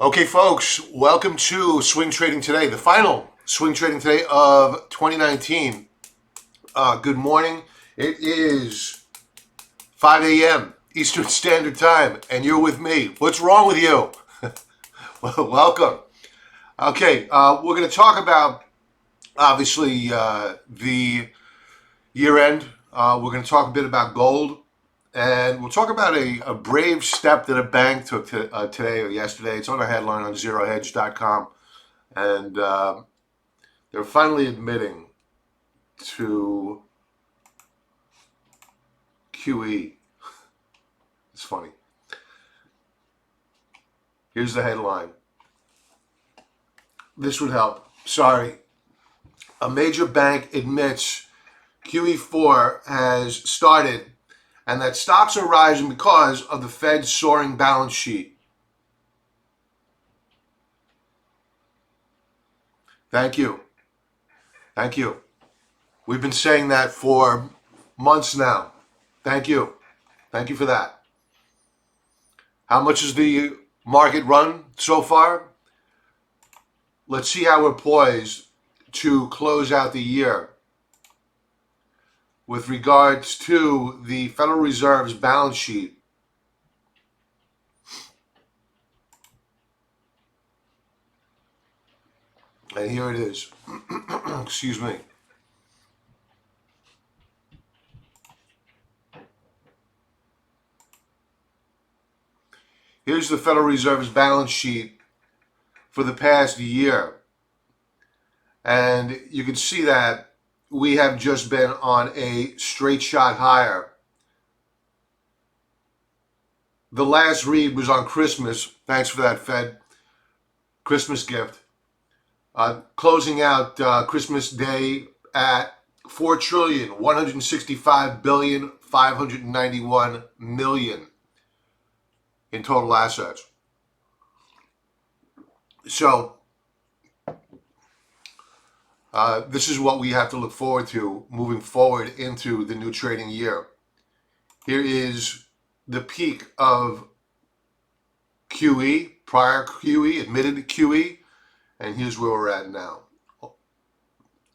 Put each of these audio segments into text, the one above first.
Okay, folks, welcome to Swing Trading Today, the final Swing Trading Today of 2019. Good morning. It is 5 a.m. Eastern Standard Time, and you're with me. What's wrong with you? Well, welcome. Okay, we're going to talk about, obviously, the year end. We're going to talk a bit about gold. And we'll talk about a brave step that a bank took today or yesterday. It's on a headline on zerohedge.com. And they're finally admitting to QE. It's funny. Here's the headline. This would help. Sorry. A major bank admits QE4 has started and that stocks are rising because of the Fed's soaring balance sheet. Thank you. Thank you. We've been saying that for months now. Thank you. Thank you for that. How much is the market run so far? Let's see how we're poised to close out the year with regards to the Federal Reserve's balance sheet. And here it is. Excuse me. Here's the Federal Reserve's balance sheet for the past year. And you can see that we have just been on a straight shot higher. The last read was on Christmas. Thanks for that, Fed. Christmas gift. Closing out Christmas Day at $4,165,591,000,000 in total assets. So this is what we have to look forward to moving forward into the new trading year. Here is the peak of QE, prior QE, admitted QE, and here's where we're at now.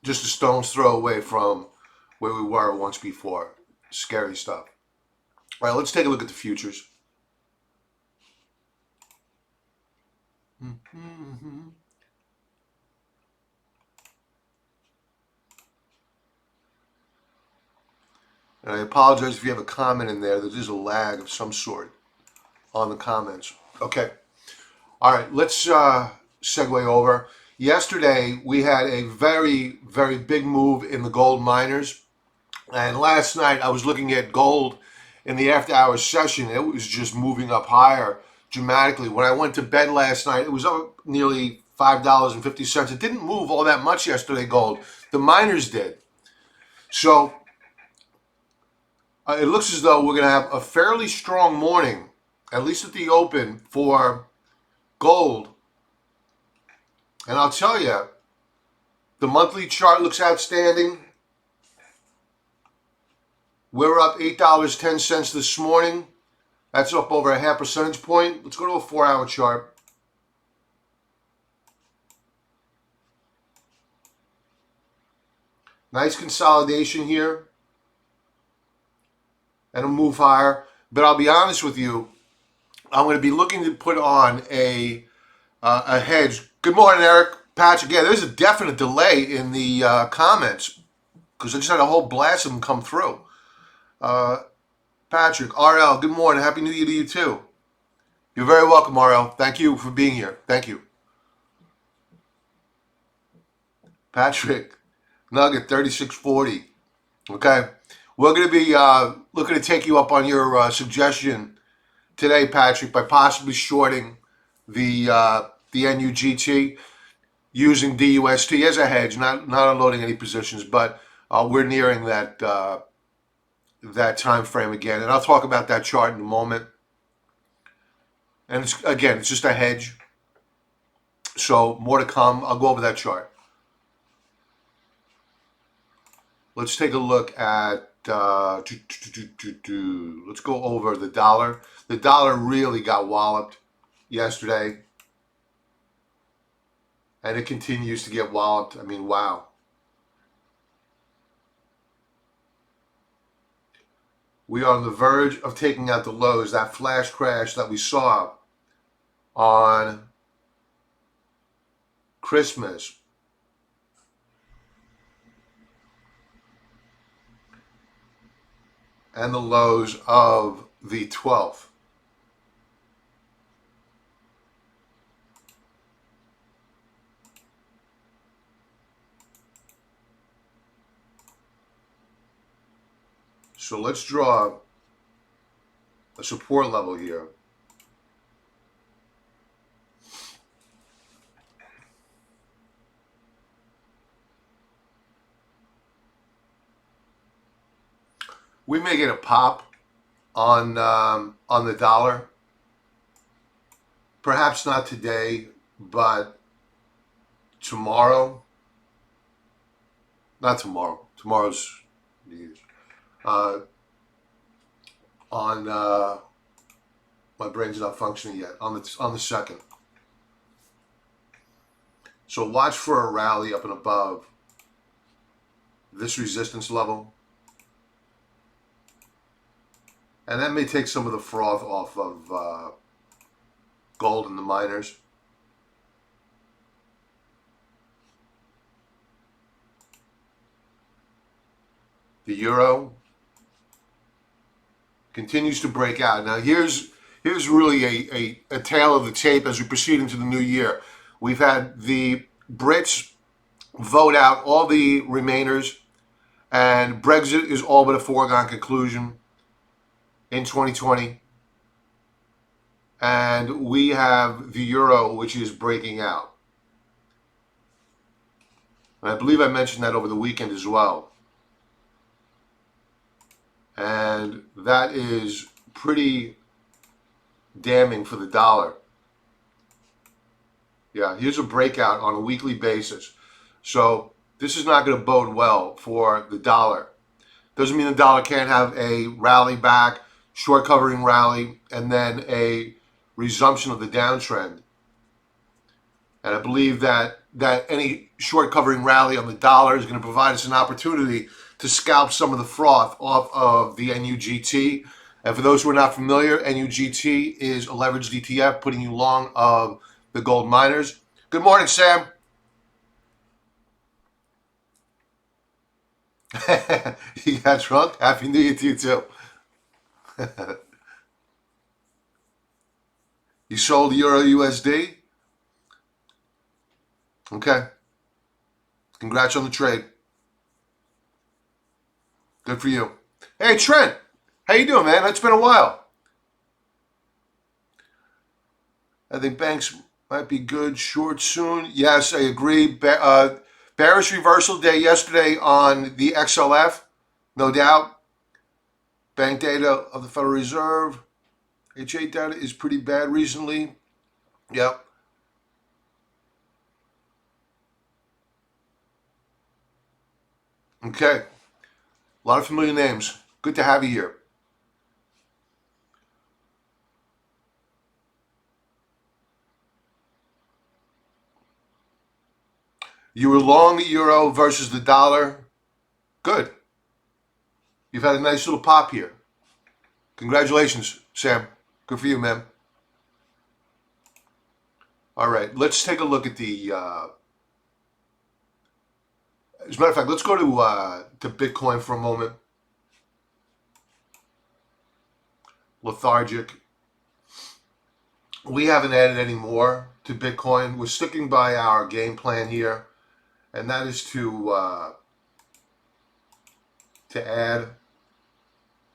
Just a stone's throw away from where we were once before. Scary stuff. All right, let's take a look at the futures. Mm-hmm. And I apologize if you have a comment in there. There is a lag of some sort on the comments. Okay. All right, let's segue over. Yesterday, we had a very, very big move in the gold miners. And last night, I was looking at gold in the after-hours session. It was just moving up higher dramatically. When I went to bed last night, it was up nearly $5.50. It didn't move all that much yesterday, gold. The miners did. So it looks as though we're going to have a fairly strong morning, at least at the open, for gold. And I'll tell you, the monthly chart looks outstanding. We're up $8.10 this morning. That's up over a half percentage point. Let's go to a 4-hour chart. Nice consolidation here. And a move higher. But I'll be honest with you, I'm going to be looking to put on a hedge. Good morning, Eric. Patrick. Yeah, there's a definite delay in the comments because I just had a whole blast of them come through. Patrick, RL, good morning. Happy New Year to you too. You're very welcome, RL. Thank you for being here. Thank you. Patrick, Nugget 3640. Okay. We're going to be looking to take you up on your suggestion today, Patrick, by possibly shorting the NUGT using DUST as a hedge, not unloading any positions, but we're nearing that time frame again, and I'll talk about that chart in a moment. And it's just a hedge, so more to come. I'll go over that chart. Let's take a look at. Let's go over the dollar. The dollar really got walloped yesterday. and it continues to get walloped. I mean, wow. We are on the verge of taking out the lows. That flash crash that we saw on Christmas and the lows of the 12th. So let's draw a support level here. We may get a pop on the dollar. Perhaps not today, but tomorrow. Not tomorrow. Tomorrow's on my brain's not functioning yet. On the second. So watch for a rally up and above this resistance level. And that may take some of the froth off of gold and the miners. The euro continues to break out. Now here's really a tale of the tape as we proceed into the new year. We've had the Brits vote out all the remainers, and Brexit is all but a foregone conclusion in 2020. And we have the euro, which is breaking out. And I believe I mentioned that over the weekend as well. And that is pretty damning for the dollar. Yeah, here's a breakout on a weekly basis. So this is not going to bode well for the dollar. Doesn't mean the dollar can't have a rally back, short covering rally, and then a resumption of the downtrend. And I believe that any short covering rally on the dollar is going to provide us an opportunity to scalp some of the froth off of the NUGT. And for those who are not familiar, NUGT is a leveraged ETF putting you long of the gold miners. Good morning, Sam. You got drunk? Happy New Year to you too. You sold Euro USD? Okay. Congrats on the trade. Good for you. Hey, Trent. How you doing, man? It's been a while. I think banks might be good short soon. Yes, I agree. Bearish reversal day yesterday on the XLF, no doubt. Bank data of the Federal Reserve. H8 data is pretty bad recently. Yep. Okay. A lot of familiar names. Good to have you here. You were long the euro versus the dollar. Good. You've had a nice little pop here. Congratulations, Sam. Good for you, man. All right, let's take a look at the. As a matter of fact, let's go to Bitcoin for a moment. Lethargic. We haven't added any more to Bitcoin. We're sticking by our game plan here, and that is to add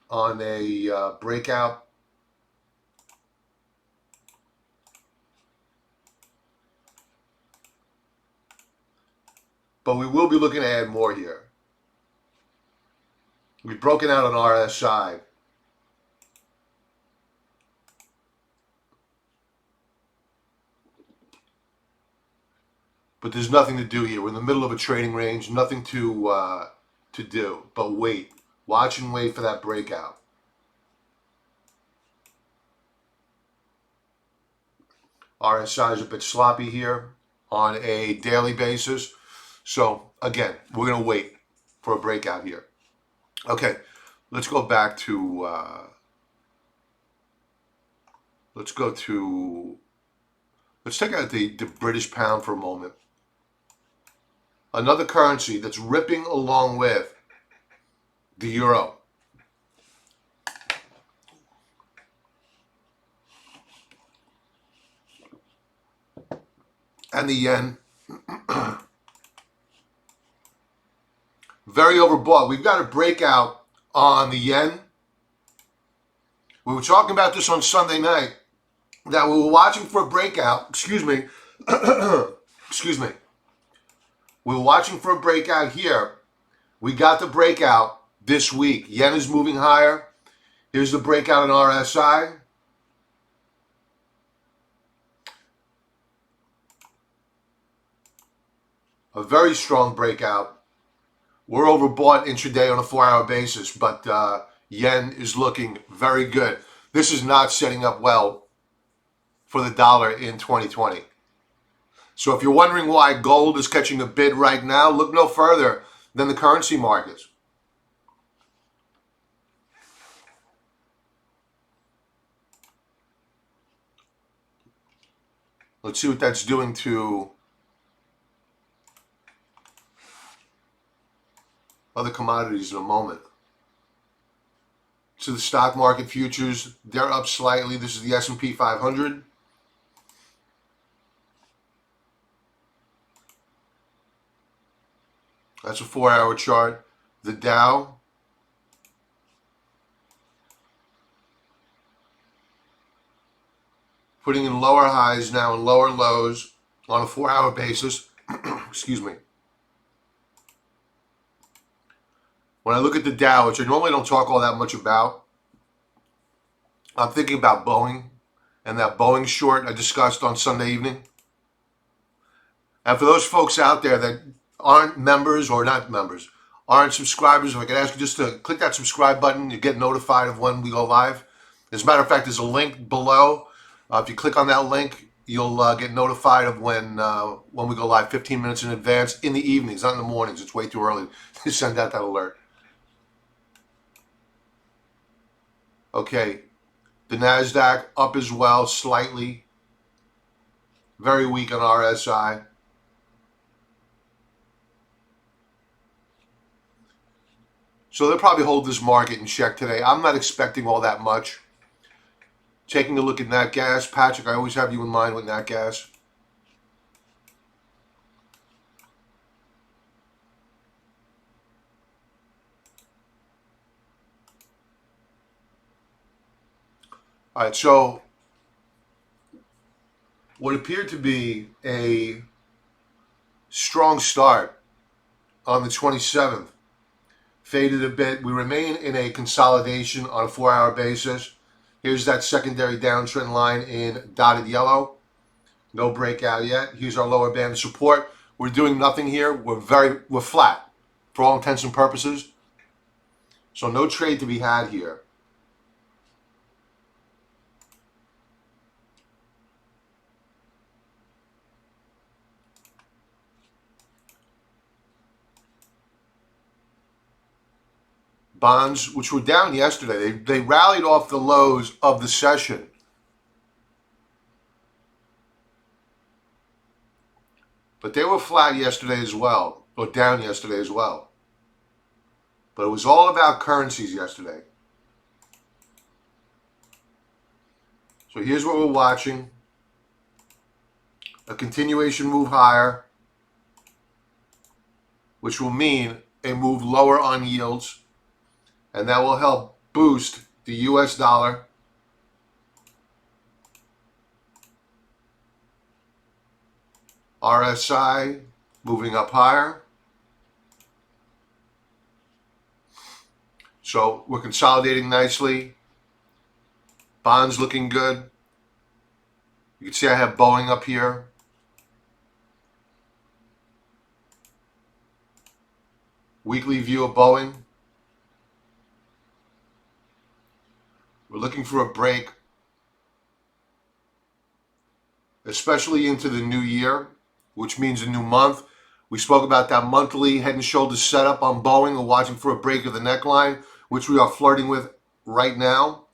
on a breakout. But we will be looking to add more here. We've broken out on RSI. But there's nothing to do here. We're in the middle of a trading range. Nothing to do. But wait. Watch and wait for that breakout. RSI is a bit sloppy here. on a daily basis. So again, we're going to wait for a breakout here. Okay, let's go back to let's take out the British pound for a moment. Another currency that's ripping along with the euro. And the yen. Very overbought. We've got a breakout on the yen. We were talking about this on Sunday night, that we were watching for a breakout. Excuse me. Excuse me. We were watching for a breakout here. We got the breakout this week. Yen is moving higher. Here's the breakout in RSI. A very strong breakout. We're overbought intraday on a 4-hour basis, but yen is looking very good. This is not setting up well for the dollar in 2020. So if you're wondering why gold is catching a bid right now, look no further than the currency markets. Let's see what that's doing to other commodities in a moment. So the stock market futures, they're up slightly. This is the S&P 500. That's a 4-hour chart. The Dow, putting in lower highs now and lower lows on a 4-hour basis. Excuse me. When I look at the Dow, which I normally don't talk all that much about, I'm thinking about Boeing and that Boeing short I discussed on Sunday evening. And for those folks out there that aren't members or not members, aren't subscribers, if I could ask you just to click that subscribe button, you get notified of when we go live. As a matter of fact, there's a link below. If you click on that link, you'll get notified of when we go live 15 minutes in advance in the evenings, not in the mornings. It's way too early to send out that alert. Okay, the NASDAQ up as well, slightly. Very weak on RSI. So they'll probably hold this market in check today. I'm not expecting all that much. Taking a look at Nat Gas. Patrick, I always have you in mind with Nat Gas. All right, so what appeared to be a strong start on the 27th faded a bit. We remain in a consolidation on a 4-hour basis. Here's that secondary downtrend line in dotted yellow. No breakout yet. Here's our lower band of support. We're doing nothing here. We're flat for all intents and purposes. So no trade to be had here. Bonds, which were down yesterday, they rallied off the lows of the session. But they were flat yesterday as well, or down yesterday as well. But it was all about currencies yesterday. So here's what we're watching. A continuation move higher, which will mean a move lower on yields. And that will help boost the US dollar. RSI moving up higher. So we're consolidating nicely. Bonds looking good. You can see I have Boeing up here. Weekly view of Boeing. We're looking for a break, especially into the new year. which means a new month. We spoke about that monthly head and shoulders setup on Boeing. We're watching for a break of the neckline, which we are flirting with right now.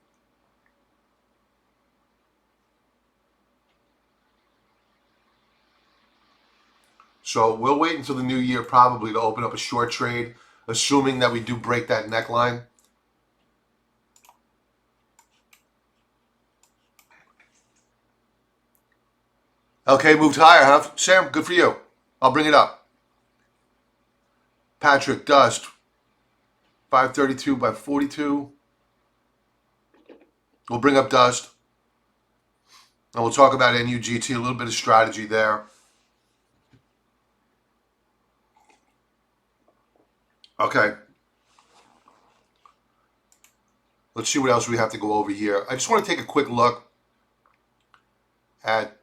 So we'll wait until the new year probably to open up a short trade, assuming that we do break that neckline. Okay, moved higher, huh? Sam, good for you. I'll bring it up. Patrick, Dust, 532 by 42. We'll bring up Dust. And we'll talk about NUGT, a little bit of strategy there. Okay. Let's see what else we have to go over here. I just want to take a quick look at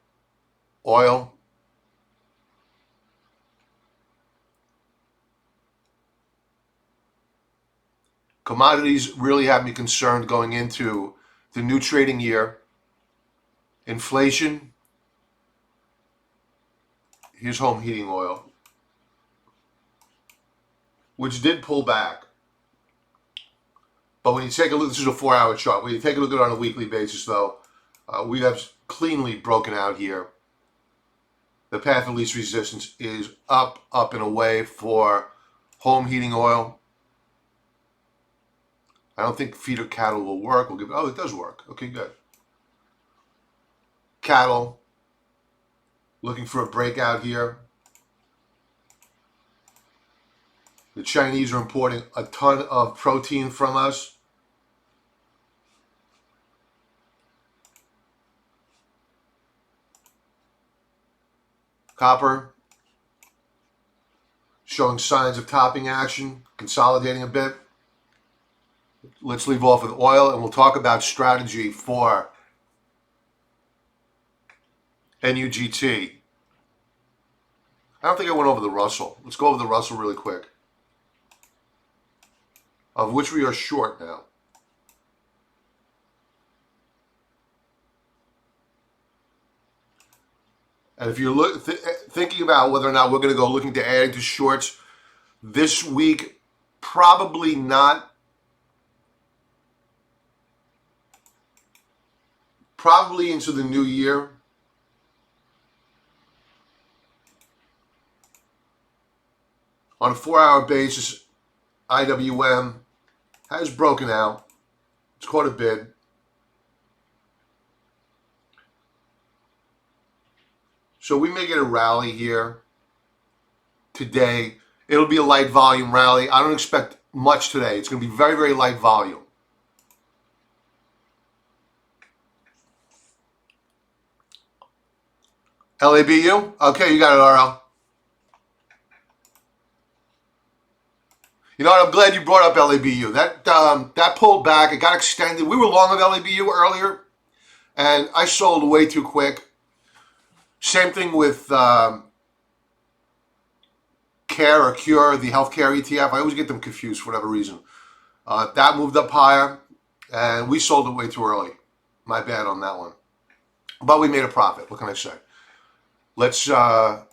oil. Commodities really have me concerned going into the new trading year. Inflation. Here's home heating oil, which did pull back. But when you take a look, this is a 4-hour chart. When you take a look at it on a weekly basis, though, we have cleanly broken out here. The path of least resistance is up, and away for home heating oil. I don't think feeder cattle will work. We'll give. Oh, it does work. Okay, good. Cattle looking for a breakout here. The Chinese are importing a ton of protein from us. Copper showing signs of topping action, consolidating a bit. Let's leave off with oil, and we'll talk about strategy for NUGT. I don't think I went over the Russell. Let's go over the Russell really quick, of which we are short now. And if you're thinking about whether or not we're going to go looking to add to shorts this week, probably not. Probably into the new year. On a 4-hour basis, IWM has broken out. It's caught a bid. So we may get a rally here today. It'll be a light volume rally. I don't expect much today. It's going to be very, very light volume. LABU? Okay, you got it, RL. You know what? I'm glad you brought up LABU. That pulled back. It got extended. We were long of LABU earlier, and I sold way too quick. Same thing with CARE or CURE, the healthcare ETF. I always get them confused for whatever reason. That moved up higher, and we sold it way too early. My bad on that one. But we made a profit. What can I say? Let's go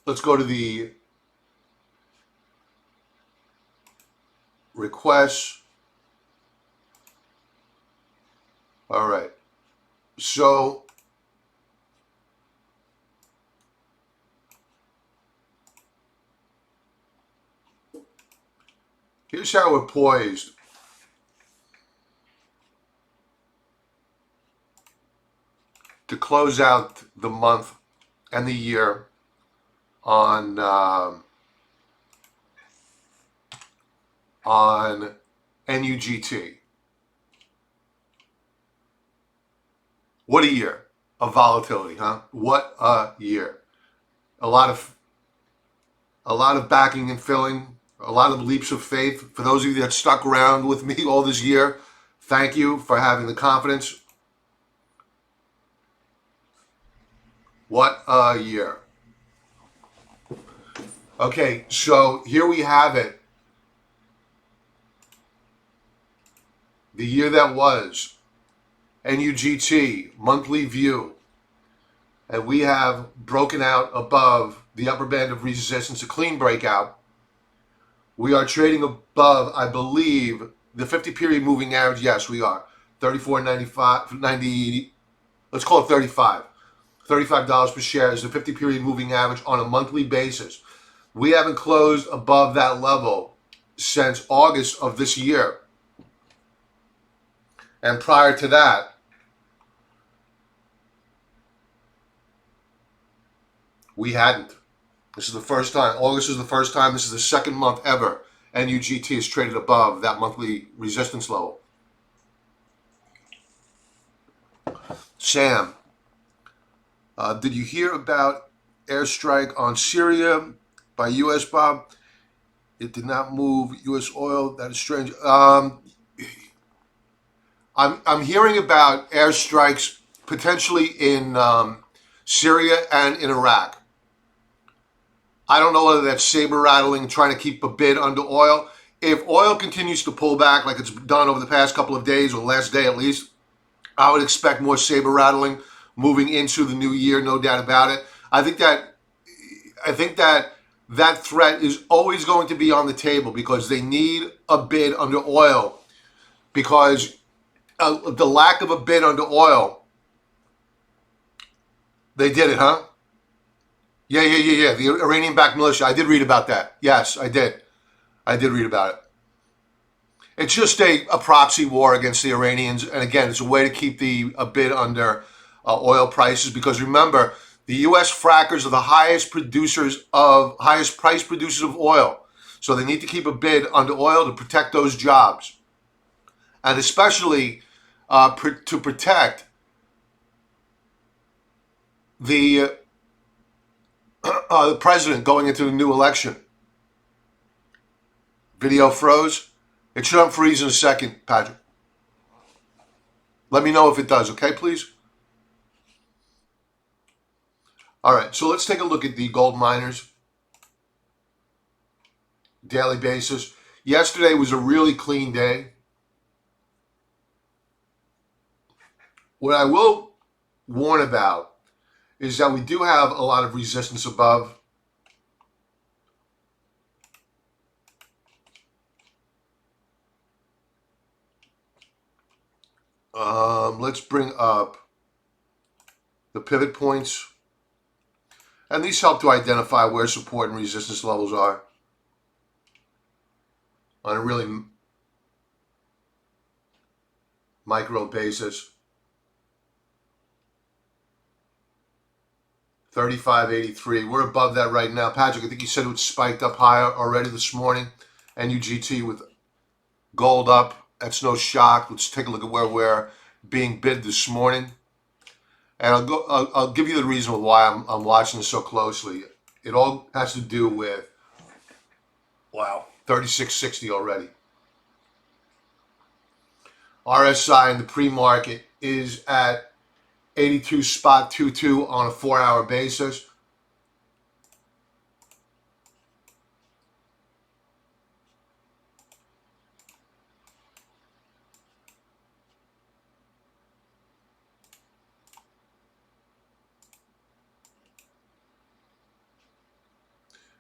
to the requests. All right. So here's how we're poised. To close out the month and the year on NUGT. What a year of volatility, huh? What a year. A lot of backing and filling, a lot of leaps of faith. For those of you that stuck around with me all this year, thank you for having the confidence. What a year. Okay, so here we have it. The year that was. NUGT, monthly view. and we have broken out above the upper band of resistance, a clean breakout. We are trading above, I believe, the 50-period moving average. Yes, we are. 34.95, 90, let's call it 35. $35 per share is the 50-period moving average on a monthly basis. We haven't closed above that level since August of this year. And prior to that, we hadn't. This is the first time. August is the first time. This is the second month ever NUGT has traded above that monthly resistance level. Sam, did you hear about airstrike on Syria by U.S. Bob? It did not move U.S. oil. That is strange. I'm hearing about airstrikes potentially in Syria and in Iraq. I don't know whether that's saber rattling, trying to keep a bid under oil. If oil continues to pull back like it's done over the past couple of days, or last day at least, I would expect more saber rattling moving into the new year, no doubt about it. I think that threat is always going to be on the table because they need a bid under oil, because the lack of a bid under oil, they did it, huh? Yeah. The Iranian-backed militia. I did read about that. Yes, I did. I did read about it. It's just a proxy war against the Iranians. And again, it's a way to keep a bid under oil prices. Because remember, the U.S. frackers are the highest price producers of oil. So they need to keep a bid under oil to protect those jobs. And especially to protect the president going into the new election. Video froze. It should unfreeze in a second, Patrick. Let me know if it does, okay, please? All right, so let's take a look at the gold miners. Daily basis. Yesterday was a really clean day. What I will warn about is that we do have a lot of resistance above. Let's bring up the pivot points. And these help to identify where support and resistance levels are on a really micro basis. 35.83. We're above that right now. Patrick, I think you said it spiked up higher already this morning. NUGT with gold up. That's no shock. Let's take a look at where we're being bid this morning. And I'll give you the reason why I'm watching this so closely. It all has to do with, wow, 36.60 already. RSI in the pre-market is at 82.22 on a 4-hour basis.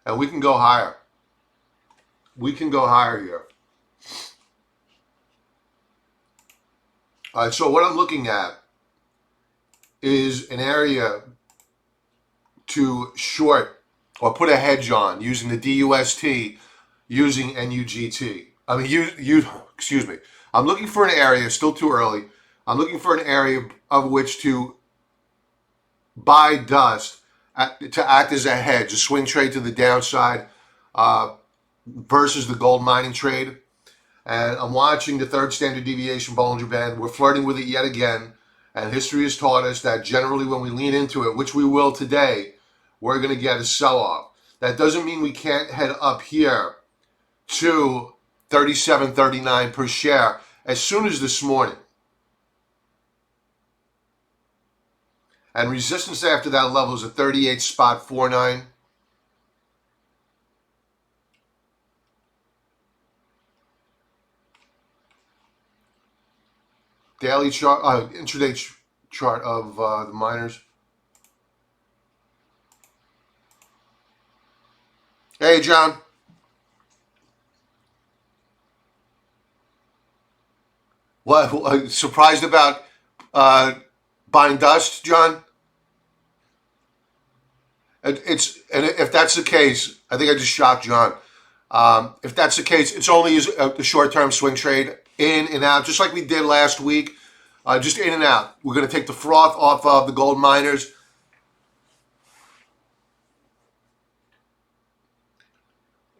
And we can go higher. We can go higher here. All right, so what I'm looking at is an area to short or put a hedge on using the DUST, using NUGT. I mean, excuse me. I'm looking for an area, still too early. I'm looking for an area of which to buy dust to act as a hedge, a swing trade to the downside versus the gold mining trade. And I'm watching the third standard deviation Bollinger Band. We're flirting with it yet again. And history has taught us that generally when we lean into it, which we will today, we're going to get a sell-off. That doesn't mean we can't head up here to 37.39 per share as soon as this morning. And resistance after that level is at 38.49. Daily chart, intraday chart of the miners. Hey, John. What? Surprised about uh, buying dust, John? And if that's the case, I think I just shocked John. If that's the case, it's only the short-term swing trade in and out, just like we did last week. Just in and out. We're going to take the froth off of the gold miners.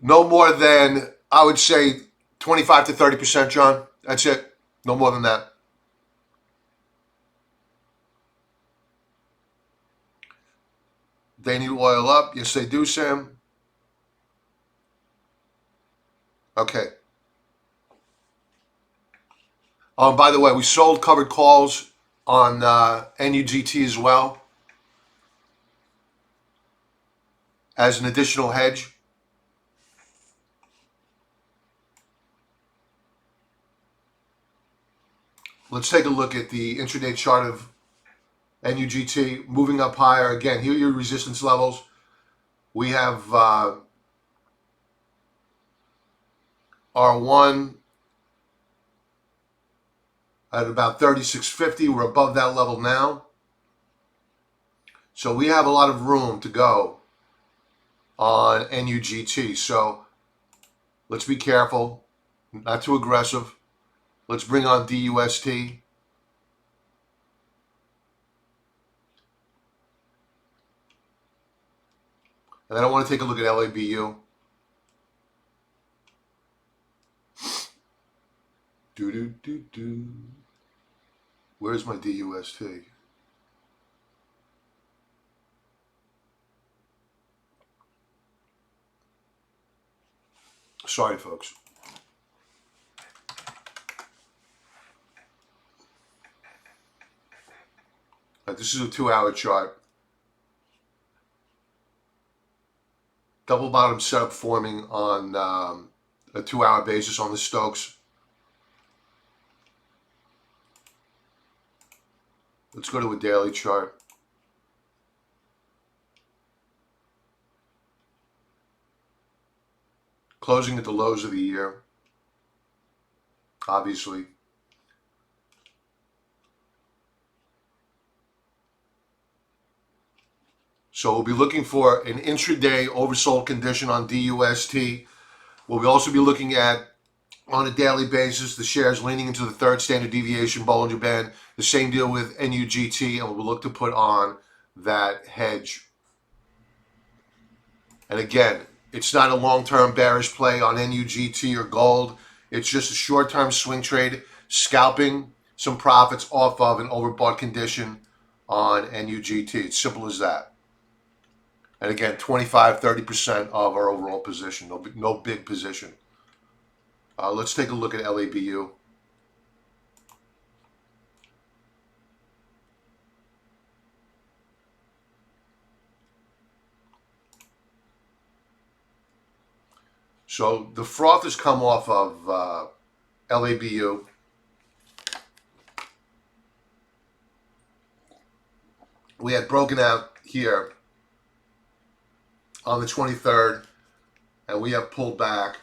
No more than, I would say, 25 to 30%, John. That's it. No more than that. They need oil up. Yes, they do, Sam. Okay. By the way, we sold covered calls on NUGT as well as an additional hedge. Let's take a look at the intraday chart of NUGT moving up higher. Again, here are your resistance levels. We have R1 at about 36.50. We're above that level now. So we have a lot of room to go on NUGT. So let's be careful, not too aggressive. Let's bring on DUST. And then I want to take a look at LABU. Where's my DUST? Sorry, folks. This is a 2-hour chart. Double bottom setup forming on a 2-hour basis on the Stokes. Let's go to a daily chart. Closing at the lows of the year, obviously. So we'll be looking for an intraday oversold condition on DUST. We'll also be looking at, on a daily basis, the shares leaning into the third standard deviation Bollinger Band. The same deal with NUGT, and we'll look to put on that hedge. And again, it's not a long-term bearish play on NUGT or gold. It's just a short-term swing trade, scalping some profits off of an overbought condition on NUGT. It's simple as that. And again, 25-30% of our overall position. No big position. Let's take a look at LABU. So the froth has come off of LABU. We had broken out here on the 23rd, and we have pulled back.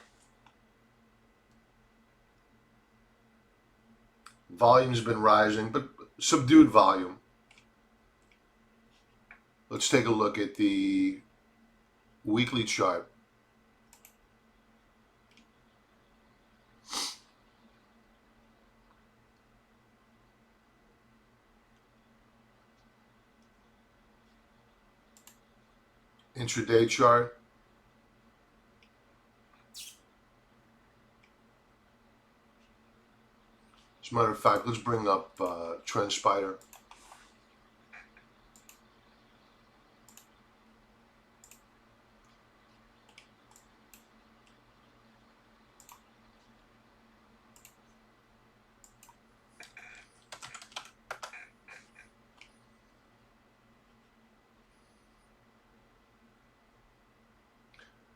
Volume's been rising, but subdued volume. Let's take a look at the weekly chart. Intraday chart. As a matter of fact, let's bring up TrendSpider.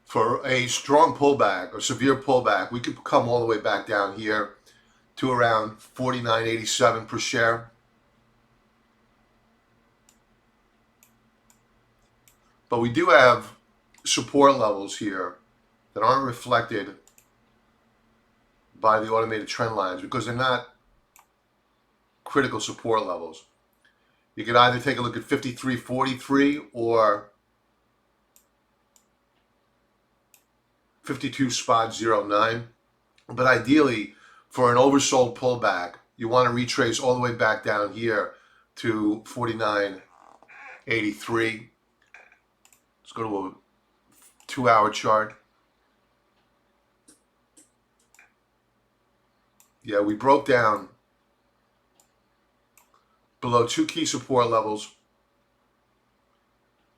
For a strong pullback or severe pullback, we could come all the way back down here to around 49.87 per share. But we do have support levels here that aren't reflected by the automated trend lines because they're not critical support levels. You could either take a look at 53.43 or 52.09. But ideally, for an oversold pullback, you want to retrace all the way back down here to 49.83. Let's go to a 2-hour chart. Yeah, we broke down below 2 key support levels.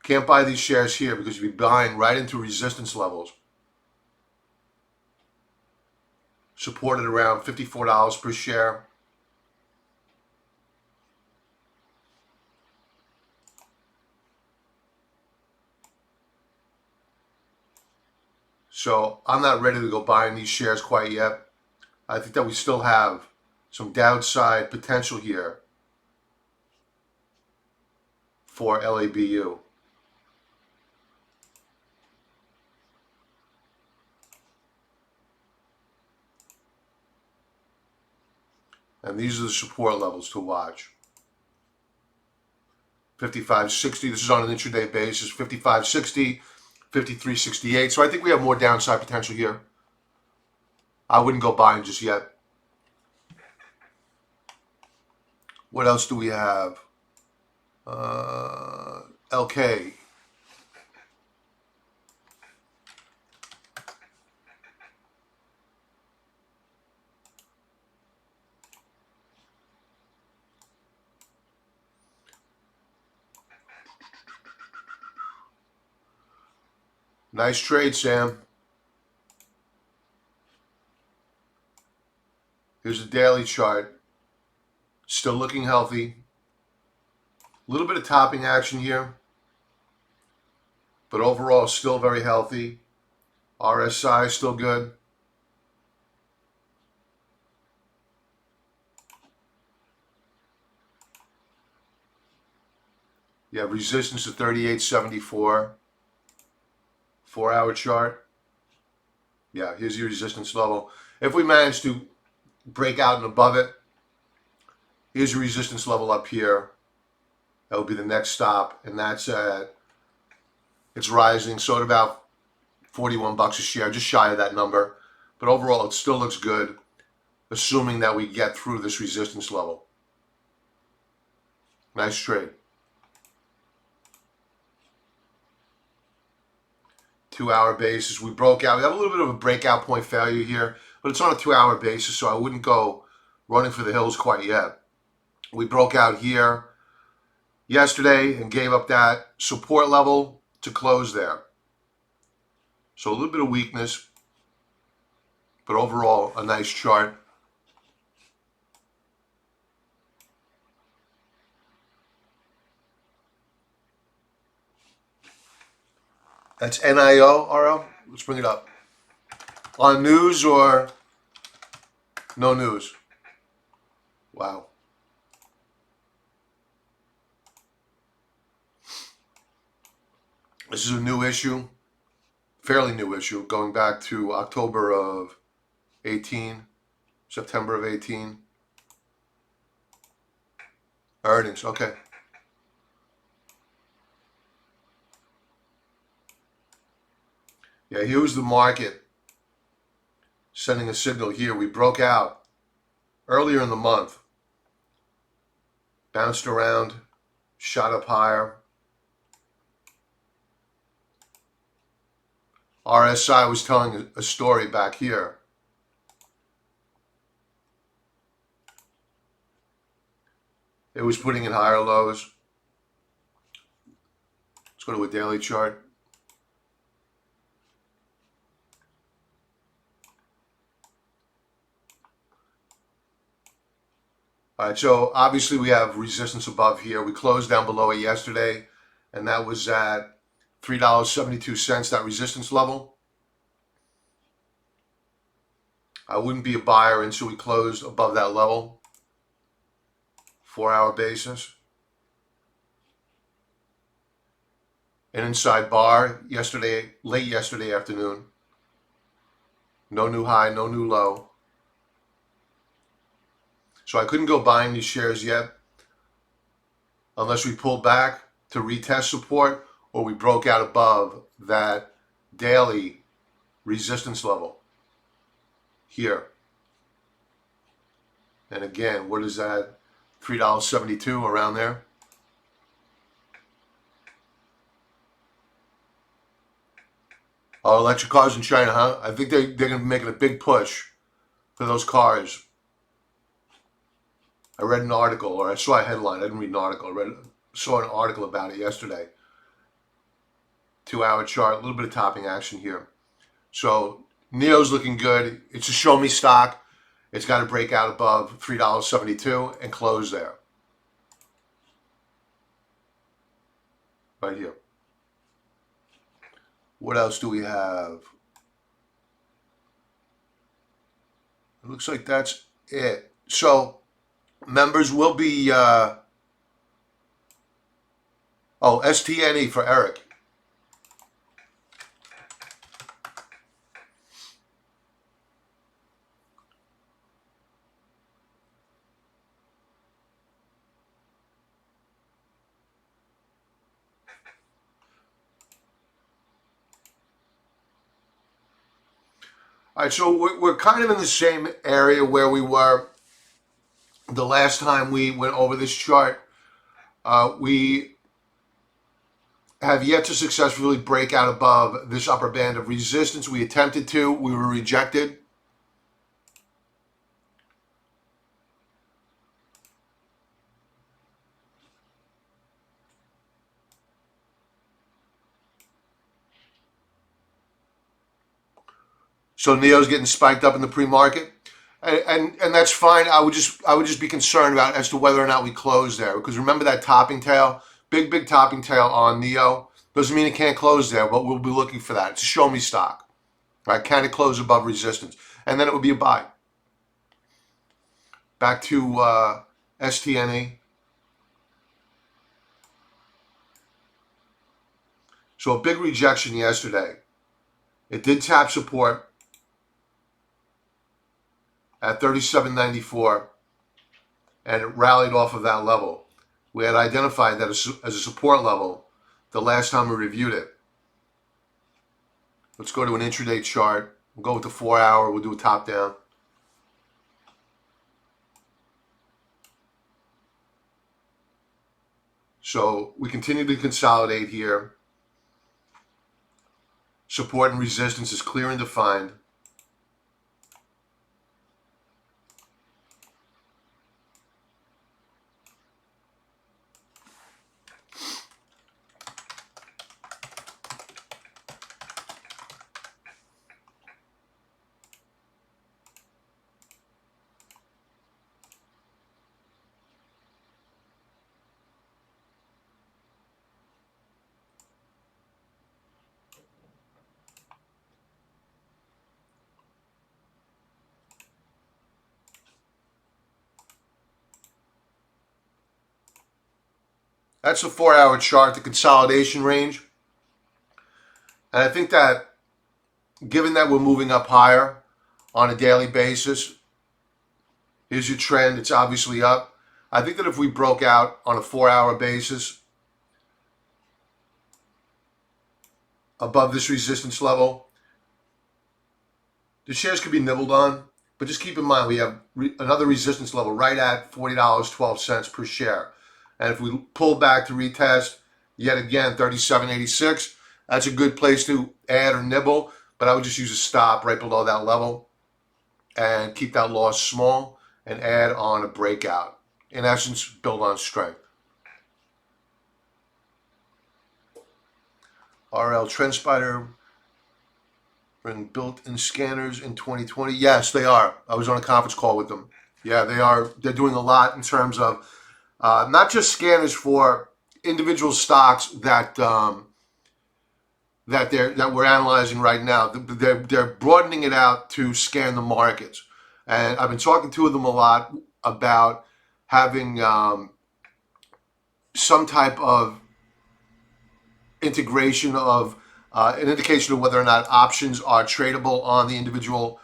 Can't buy these shares here because you'd be buying right into resistance levels. Supported around $54 per share. So I'm not ready to go buying these shares quite yet. I think that we still have some downside potential here for LABU. And these are the support levels to watch. 55.60, this is on an intraday basis. 55.60, 53.68. So I think we have more downside potential here. I wouldn't go buying just yet. What else do we have? LK. Nice trade, Sam. Here's the daily chart. Still looking healthy. A little bit of topping action here, but overall still very healthy. RSI still good. You have resistance at 38.74. 4-hour chart. Yeah, here's your resistance level. If we manage to break out and above it, here's your resistance level up here. That will be the next stop, and that's it's rising, so at about $41 a share, just shy of that number. But overall, it still looks good, assuming that we get through this resistance level. Nice trade. 2-hour basis, we broke out. We have a little bit of a breakout point failure here, but it's on a 2-hour basis, so I wouldn't go running for the hills quite yet. We broke out here yesterday and gave up that support level to close there. So a little bit of weakness, but overall a nice chart. That's NIO, Let's bring it up. On news or no news? Wow. This is a new issue, fairly new issue, going back to October of 18, September of 18. Earnings, okay. Yeah, here was the market sending a signal here. We broke out earlier in the month, bounced around, shot up higher. RSI was telling a story back here. It was putting in higher lows. Let's go to a daily chart. All right, so obviously we have resistance above here. We closed down below it yesterday, and that was at $3.72, that resistance level. I wouldn't be a buyer until we closed above that level. 4-hour basis. an inside bar yesterday, late yesterday afternoon. No new high, no new low. So I couldn't go buying these shares yet unless we pulled back to retest support or we broke out above that daily resistance level here. And again, what is that? $3.72 around there. Oh, electric cars in China, huh? I think they're going to be making a big push for those cars. I read an article, or I saw a headline. I didn't read an article. Saw an article about it yesterday. 2-hour chart, a little bit of topping action here. So NIO's looking good. It's a show me stock. It's got to break out above $3.72 and close there. Right here. What else do we have? It looks like that's it. So members will be, STNE for Eric. All right, so we're kind of in the same area where we were the last time we went over this chart. We have yet to successfully break out above this upper band of resistance. We attempted to, we were rejected. So NIO's getting spiked up in the pre-market, and that's fine. I would just be concerned about as to whether or not we close there, because remember that topping tail, big topping tail on NIO. Doesn't mean it can't close there, but we'll be looking for that. It's a show me stock, right? Can it close above resistance, and then it would be a buy. Back to STNE. So a big rejection yesterday. It did tap support at 37.94, and it rallied off of that level. We had identified that as a support level the last time we reviewed it. Let's go to an intraday chart. We'll go with the 4-hour. We'll do a top down. So we continue to consolidate here. Support and resistance is clear and defined. That's the 4-hour chart, the consolidation range. And I think that given that we're moving up higher on a daily basis, here's your trend, it's obviously up. I think that if we broke out on a 4-hour basis above this resistance level, the shares could be nibbled on. But just keep in mind, we have another resistance level right at $40.12 per share. And if we pull back to retest, yet again, 37.86, that's a good place to add or nibble. But I would just use a stop right below that level and keep that loss small and add on a breakout. In essence, build on strength. RL TrendSpider bring built-in scanners in 2020. Yes, they are. I was on a conference call with them. Yeah, they are. They're doing a lot in terms of not just scanners for individual stocks that we're analyzing right now. They're broadening it out to scan the markets, and I've been talking to them a lot about having some type of integration of an indication of whether or not options are tradable on the individual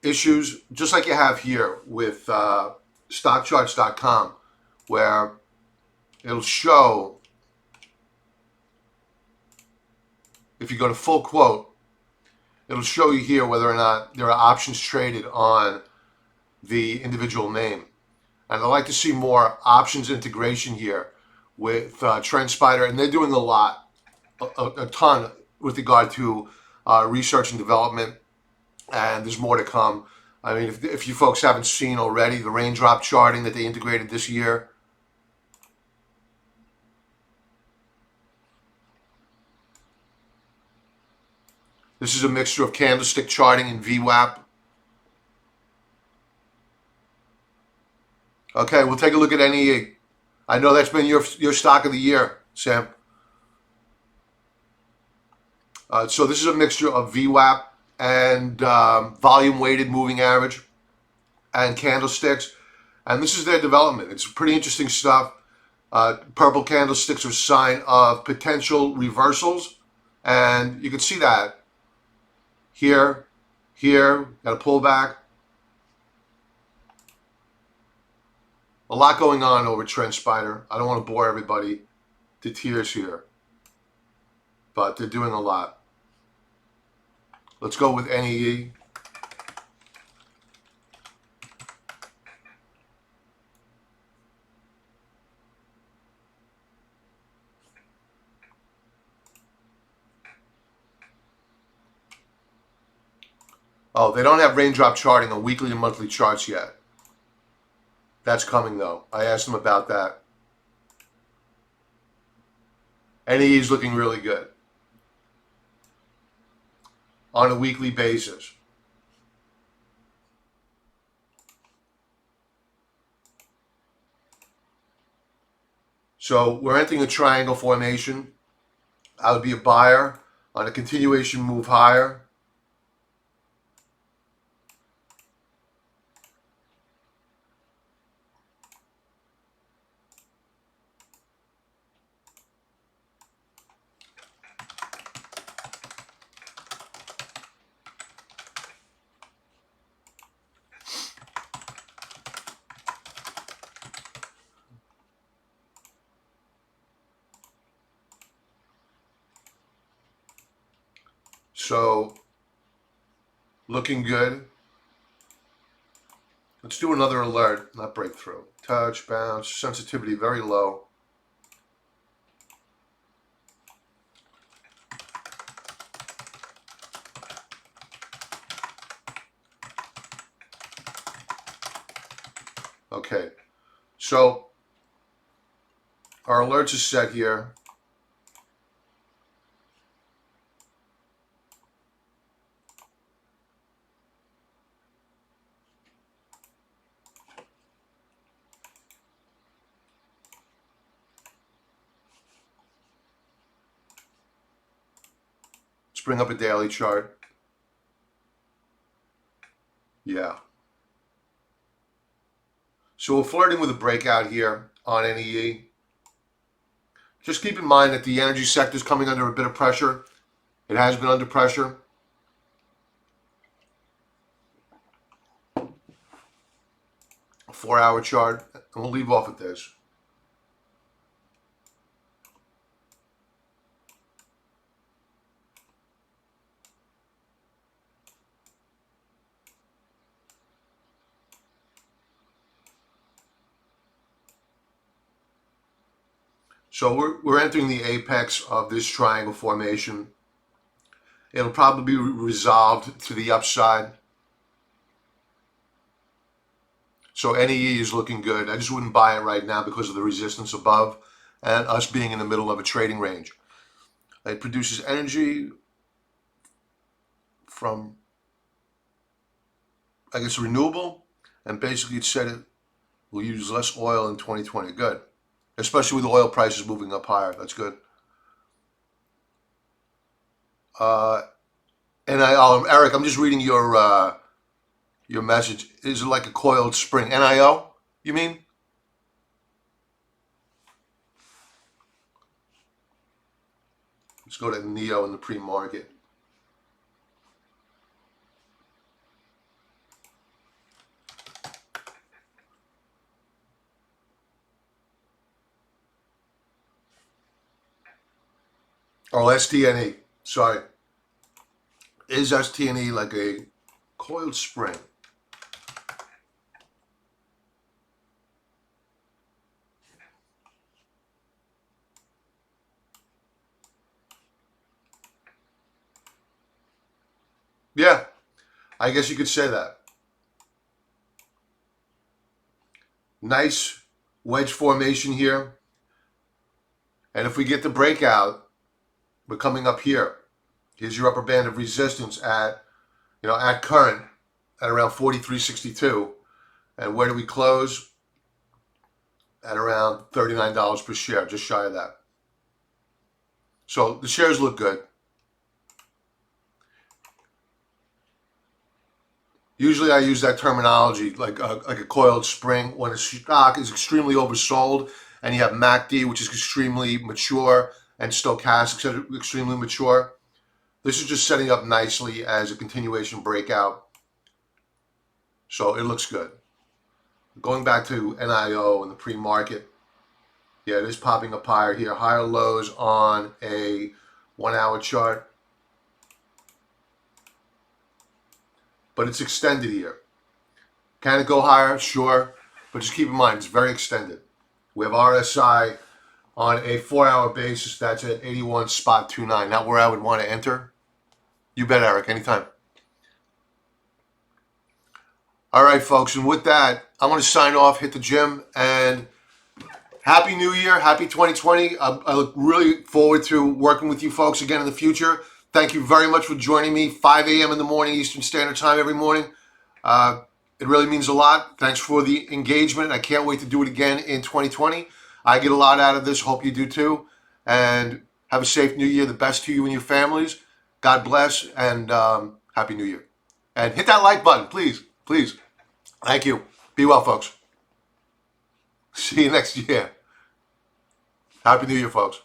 issues, just like you have here with stockcharts.com, where it'll show, if you go to full quote, it'll show you here whether or not there are options traded on the individual name. And I'd like to see more options integration here with TrendSpider, and they're doing a lot, a ton with regard to research and development, and there's more to come. I mean, if you folks haven't seen already, the raindrop charting that they integrated this year. This is a mixture of candlestick charting and VWAP. Okay, we'll take a look at NEE. I know that's been your stock of the year, Sam. So this is a mixture of VWAP and volume-weighted moving average and candlesticks. And this is their development. It's pretty interesting stuff. Purple candlesticks are a sign of potential reversals. And you can see that here, got a pullback. A lot going on over TrendSpider. I don't want to bore everybody to tears here, but they're doing a lot. Let's go with NEE. Oh, they don't have raindrop charting on weekly and monthly charts yet. That's coming, though. I asked them about that. NEE is looking really good on a weekly basis. So we're entering a triangle formation. I would be a buyer on a continuation move higher. So, looking good. Let's do another alert, not breakthrough. Touch, bounce, sensitivity very low. Okay, so our alerts are set here. Let's bring up a daily chart. Yeah. So we're flirting with a breakout here on NEE. Just keep in mind that the energy sector is coming under a bit of pressure. It has been under pressure. A 4-hour chart, and we'll leave off with this. So we're entering the apex of this triangle formation. It'll probably be resolved to the upside. So NEE is looking good. I just wouldn't buy it right now because of the resistance above and us being in the middle of a trading range. It produces energy from, I guess, renewable, and basically it said it will use less oil in 2020. Good. Especially with oil prices moving up higher. That's good. Eric, I'm just reading your message. Is it like a coiled spring? NIO, you mean? Let's go to NEO in the pre-market. Oh, STNE. Sorry. Is STNE like a coiled spring? Yeah, I guess you could say that. Nice wedge formation here. And if we get the breakout, we're coming up here. Here's your upper band of resistance at, at current at around 43.62. And where do we close? At around $39 per share, just shy of that. So the shares look good. Usually I use that terminology like a coiled spring when a stock is extremely oversold and you have MACD, which is extremely mature, and stochastics are extremely mature. This is just setting up nicely as a continuation breakout. So it looks good. Going back to NIO and the pre-market, yeah, it is popping up higher here. Higher lows on a 1 hour chart. But it's extended here. Can it go higher? Sure. But just keep in mind, it's very extended. We have RSI on a 4 hour basis. That's at 81.29. Not where I would want to enter. You bet, Eric. Anytime. All right, folks. And with that, I'm going to sign off, hit the gym, and Happy New Year. Happy 2020. I look really forward to working with you folks again in the future. Thank you very much for joining me, 5 a.m. in the morning, Eastern Standard Time every morning. It really means a lot. Thanks for the engagement. I can't wait to do it again in 2020. I get a lot out of this. Hope you do too. And have a safe New Year. The best to you and your families. God bless, and Happy New Year. And hit that like button, please. Please. Thank you. Be well, folks. See you next year. Happy New Year, folks.